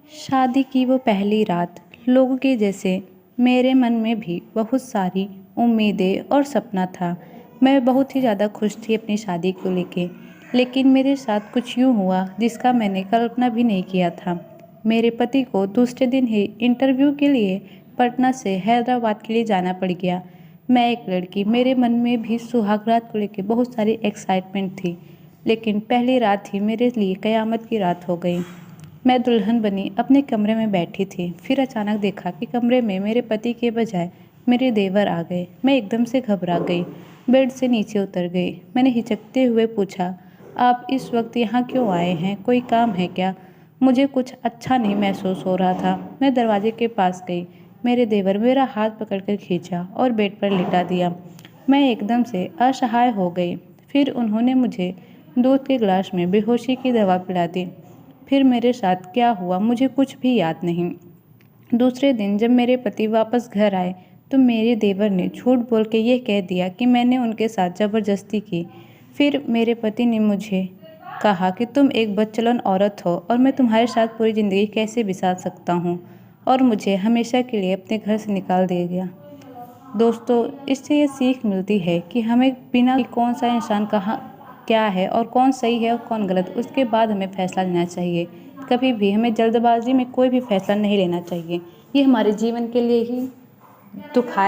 शादी की वो पहली रात लोगों के जैसे मेरे मन में भी बहुत सारी उम्मीदें और सपना था। मैं बहुत ही ज़्यादा खुश थी अपनी शादी को लेके, लेकिन मेरे साथ कुछ यूँ हुआ जिसका मैंने कल्पना भी नहीं किया था। मेरे पति को दूसरे दिन ही इंटरव्यू के लिए पटना से हैदराबाद के लिए जाना पड़ गया। मैं एक लड़की, मेरे मन में भी सुहागरात को लेके बहुत सारी एक्साइटमेंट थी, लेकिन पहली रात ही मेरे लिए कयामत की रात हो गई। मैं दुल्हन बनी अपने कमरे में बैठी थी, फिर अचानक देखा कि कमरे में मेरे पति के बजाय मेरे देवर आ गए। मैं एकदम से घबरा गई, बेड से नीचे उतर गई। मैंने हिचकते हुए पूछा, आप इस वक्त यहाँ क्यों आए हैं? कोई काम है क्या? मुझे कुछ अच्छा नहीं महसूस हो रहा था। मैं दरवाजे के पास गई। मेरे देवर मेरा हाथ पकड़कर खींचा और बेड पर लिटा दिया। मैं एकदम से असहाय हो गई। फिर उन्होंने मुझे दूध के गिलास में बेहोशी की दवा पिला दी। फिर मेरे साथ क्या हुआ मुझे कुछ भी याद नहीं। दूसरे दिन जब मेरे पति वापस घर आए तो मेरे देवर ने झूठ बोल के ये कह दिया कि मैंने उनके साथ ज़बरदस्ती की। फिर मेरे पति ने मुझे कहा कि तुम एक बदचलन औरत हो और मैं तुम्हारे साथ पूरी ज़िंदगी कैसे बिता सकता हूँ, और मुझे हमेशा के लिए अपने घर से निकाल दिया गया। दोस्तों, इससे ये सीख मिलती है कि हमें बिना कि कौन सा इंसान कहाँ क्या है और कौन सही है और कौन गलत, उसके बाद हमें फ़ैसला लेना चाहिए। कभी भी हमें जल्दबाज़ी में कोई भी फ़ैसला नहीं लेना चाहिए। ये हमारे जीवन के लिए ही दुखदायक